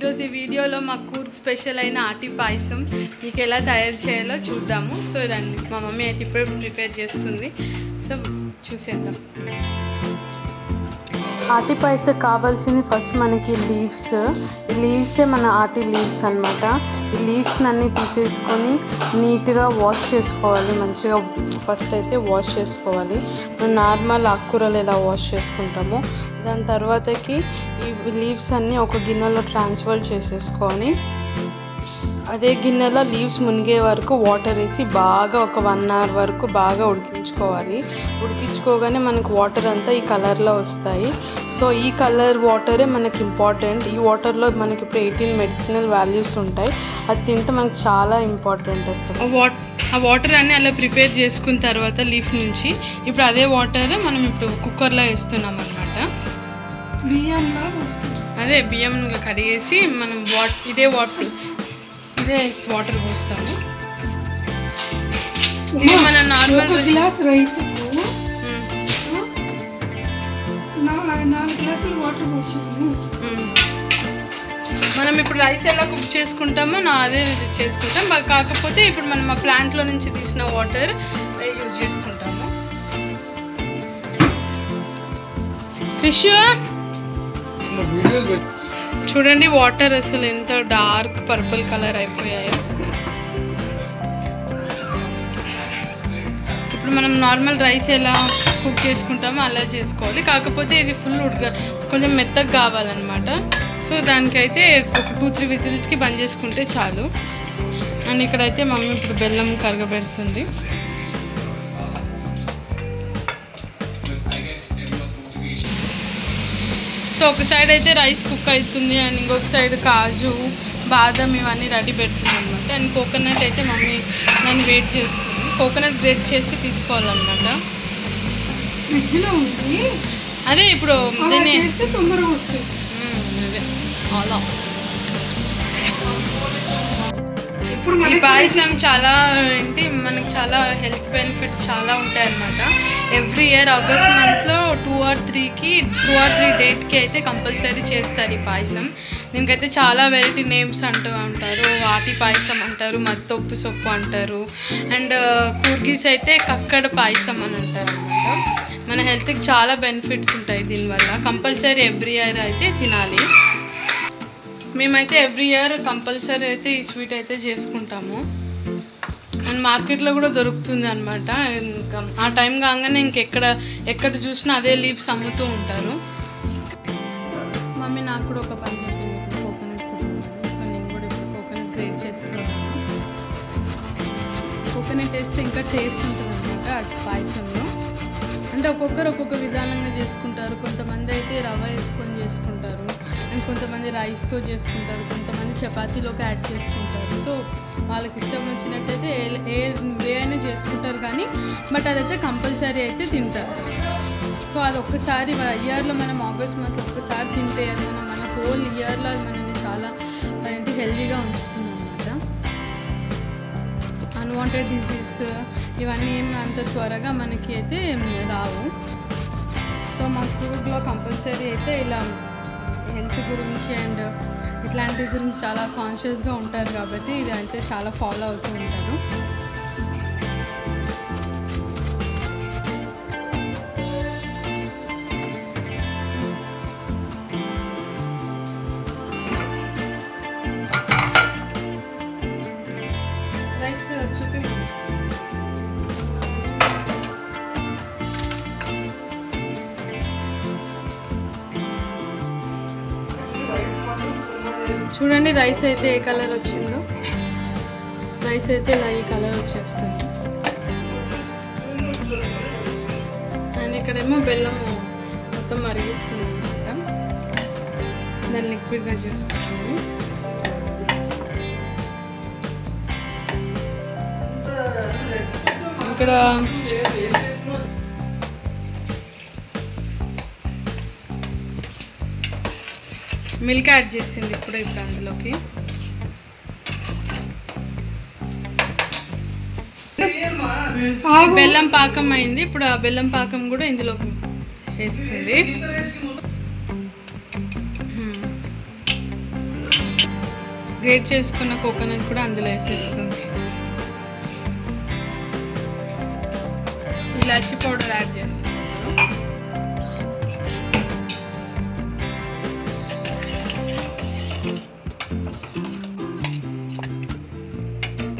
ఈరోజు ఈ వీడియోలో మా కూర్గ్ స్పెషల్ అయిన ఆటి పాయసం మీకు ఎలా తయారు చేయాలో చూద్దాము. సో రండి, మా మమ్మీ అయితే ఇప్పుడు ప్రిపేర్ చేస్తుంది. సో చూసేద్దాం. ఆటి పాయసం కావాల్సింది ఫస్ట్ మనకి లీవ్స్. ఈ లీవ్సే మన ఆటి లీవ్స్ అనమాట. ఈ లీవ్స్ అన్నీ తీసేసుకొని నీట్గా వాష్ చేసుకోవాలి. మంచిగా ఫస్ట్ అయితే వాష్ చేసుకోవాలి. మనం నార్మల్ ఆకుకూరలు ఎలా వాష్ చేసుకుంటామో దాని తర్వాతకి ఈ లీవ్స్ అన్నీ ఒక గిన్నెలో ట్రాన్స్ఫర్ చేసేసుకొని అదే గిన్నెలో లీవ్స్ మునిగే వరకు వాటర్ వేసి బాగా ఒక 1 అవర్ వరకు బాగా ఉడికించుకోవాలి. ఉడికించుకోగానే మనకు వాటర్ అంతా ఈ కలర్లో వస్తాయి. సో ఈ కలర్ వాటరే మనకి ఇంపార్టెంట్. ఈ వాటర్లో మనకి 18 మెడిసినల్ వాల్యూస్ ఉంటాయి. అది తింటే మనకు చాలా ఇంపార్టెంట్. అసలు ఆ వాటర్ అన్నీ అలా ప్రిపేర్ చేసుకున్న తర్వాత లీఫ్ నుంచి ఇప్పుడు అదే వాటర్ మనం ఇప్పుడు కుక్కర్లో వేస్తున్నాం అనమాట. అదే బియ్యం కడిగేసి మనం ఇదే వాటర్ పోస్తాము. ఇది మన నార్మల్ గ్లాస్ రైస్ 4 గ్లాసులు వాటర్ పోసాము. మనం ఇప్పుడు రైస్ ఎలా కుక్ చేసుకుంటామో అదే చేసుకుంటాం. కాకపోతే ఇప్పుడు మనం మా ప్లాంట్లో నుంచి తీసిన వాటర్ యూజ్ చేసుకుంటాము. ఫిష్ చూడండి, వాటర్ అసలు ఎంత డార్క్ పర్పుల్ కలర్ అయిపోయాయో. ఇప్పుడు మనం నార్మల్ రైస్ ఎలా కుక్ చేసుకుంటామో అలా చేసుకోవాలి. కాకపోతే ఇది ఫుల్ కొంచెం మెత్తగా కావాలన్నమాట. సో దానికైతే ఒక 2-3 విజిల్స్కి బంద్ చేసుకుంటే చాలు. అండ్ ఇక్కడైతే మమ్మీ ఇప్పుడు బెల్లం కరగబెడుతుంది. సో ఒక సైడ్ అయితే రైస్ కుక్ అవుతుంది అండ్ ఇంకొక సైడ్ కాజు బాదం ఇవన్నీ రెడీ పెడుతుంది అనమాట. అండ్ కోకోనట్ అయితే మమ్మీ దాన్ని వెయిట్ చేస్తుంది. కోకోనట్ గ్రేట్ చేసి తీసుకోవాలన్నమాట. ఫ్రిడ్జ్లో ఉంది. అదే ఇప్పుడు దీన్ని చేస్తే తొందరగా వస్తుంది. అదే అలా ఇప్పుడు ఈ పాయసం చాలా మనకు చాలా హెల్త్ బెనిఫిట్స్ చాలా ఉంటాయి అన్నమాట. ఎవ్రీ ఇయర్ ఆగస్ట్ మంత్లో 2 or 3 డేట్కి అయితే కంపల్సరీ చేస్తారు ఈ పాయసం. దీనికైతే చాలా వెరైటీ నేమ్స్ అంటూ ఉంటారు. ఆటి పాయసం అంటారు, మత్తొప్పు సొప్పు అంటారు, అండ్ కూర్గీస్ అయితే కక్కడ పాయసం అని అంటారు అన్నమాట. మన హెల్త్కి చాలా బెనిఫిట్స్ ఉంటాయి దీనివల్ల. కంపల్సరీ ఎవ్రీ ఇయర్ అయితే తినాలి. మేమైతే ఎవ్రీ ఇయర్ కంపల్సరీ అయితే ఈ స్వీట్ అయితే చేసుకుంటాము. అండ్ మార్కెట్లో కూడా దొరుకుతుంది అనమాట. ఇంకా ఆ టైం కాగానే ఎక్కడ చూసినా అదే లీవ్స్ అమ్ముతూ ఉంటారు. మమ్మీ నాకు కూడా ఒక పని చెప్పింది, కోకోనట్ ఫుడ్. సో నేను కూడా ఇప్పుడు కోకోనట్ గ్రేట్ చేస్తున్నాను. కోకోనట్ వేస్తే ఇంకా టేస్ట్ ఉంటుంది అనమాట అటు పాయసంలో. అంటే ఒక్కొక్కరు ఒక్కొక్క విధానంగా చేసుకుంటారు. కొంతమంది అయితే రవ్వ వేసుకొని చేసుకుంటారు, అండ్ కొంతమంది రైస్తో చేసుకుంటారు, కొంతమంది చపాతీలోకి యాడ్ చేసుకుంటారు. సో వాళ్ళకి ఇష్టం వచ్చినట్టయితే ఏ అయినా చేసుకుంటారు. కానీ బట్ అదైతే కంపల్సరీ అయితే తింటారు. సో అది ఒక్కసారి ఇయర్లో మనం ఆగస్ట్ మంత్ ఒక్కసారి తింటే అది మన హోల్ ఇయర్లో అది మనల్ని చాలా హెల్తీగా ఉంచుతుంది అన్నమాట. అన్వాంటెడ్ డిసీజ్ ఇవన్నీ ఏమి అంత త్వరగా మనకి అయితే రావు. సో మా కూర్గ్లో కంపల్సరీ అయితే ఇలా హెల్త్ గురించి అండ్ ఇట్లాంటి గురించి చాలా కాన్షియస్గా ఉంటారు కాబట్టి ఇది అయితే చాలా ఫాలో అవుతూ ఉంటారు. రైస్ చూపి చూడండి, రైస్ అయితే ఏ కలర్ వచ్చిందో. రైస్ అయితే ఇలా ఈ కలర్ వచ్చేస్తుంది. అండ్ ఇక్కడేమో బెల్లము మొత్తం మరిగిస్తుంది అనమాట. దాన్ని లిక్విడ్గా చేసుకుంటుంది. ఇక్కడ మిల్క్ యాడ్ చేసింది ఇప్పుడు అందులోకి. బెల్లం పాకం అయింది. ఇప్పుడు ఆ బెల్లం పాకం కూడా ఇందులోకి వేస్తుంది. గ్రేట్ చేసుకున్న కోకోనట్ కూడా అందులో వేసేస్తుంది. ఇలాచి పౌడర్ యాడ్ చేస్తుంది.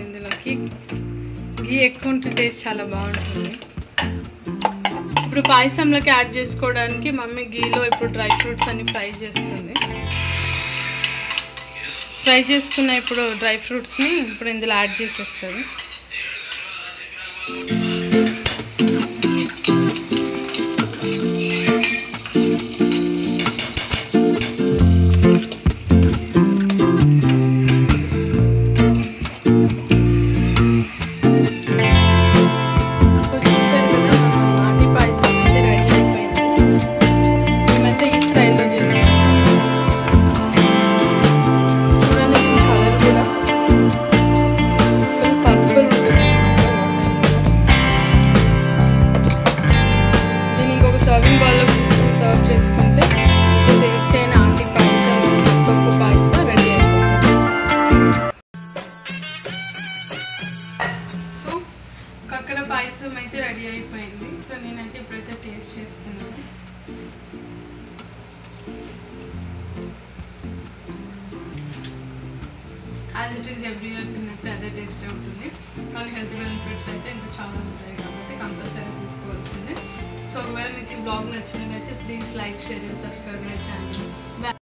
ఇందులోకి గీ ఎక్కువ ఉంటే టేస్ట్ చాలా బాగుంటుంది. ఇప్పుడు పాయసంలోకి యాడ్ చేసుకోవడానికి మమ్మీ గీలో ఇప్పుడు డ్రై ఫ్రూట్స్ అన్ని ఫ్రై చేస్తుంది. ఫ్రై చేసుకున్న ఇప్పుడు డ్రై ఫ్రూట్స్ని ఇప్పుడు ఇందులో యాడ్ చేసేస్తుంది. అక్కడ పాయసం అయితే రెడీ అయిపోయింది. సో నేనైతే ఇప్పుడైతే టేస్ట్ చేస్తున్నాను. As it is every year తిన్నట్టు అదే టేస్టే ఉంటుంది. కానీ హెల్త్ బెనిఫిట్స్ అయితే ఇంకా చాలా ఉంటాయి కాబట్టి కంపల్సరీ తీసుకోవాల్సిందే. సో ఒకవేళ మీకు ఈ బ్లాగ్ నచ్చినట్లయితే please like, share and subscribe my channel.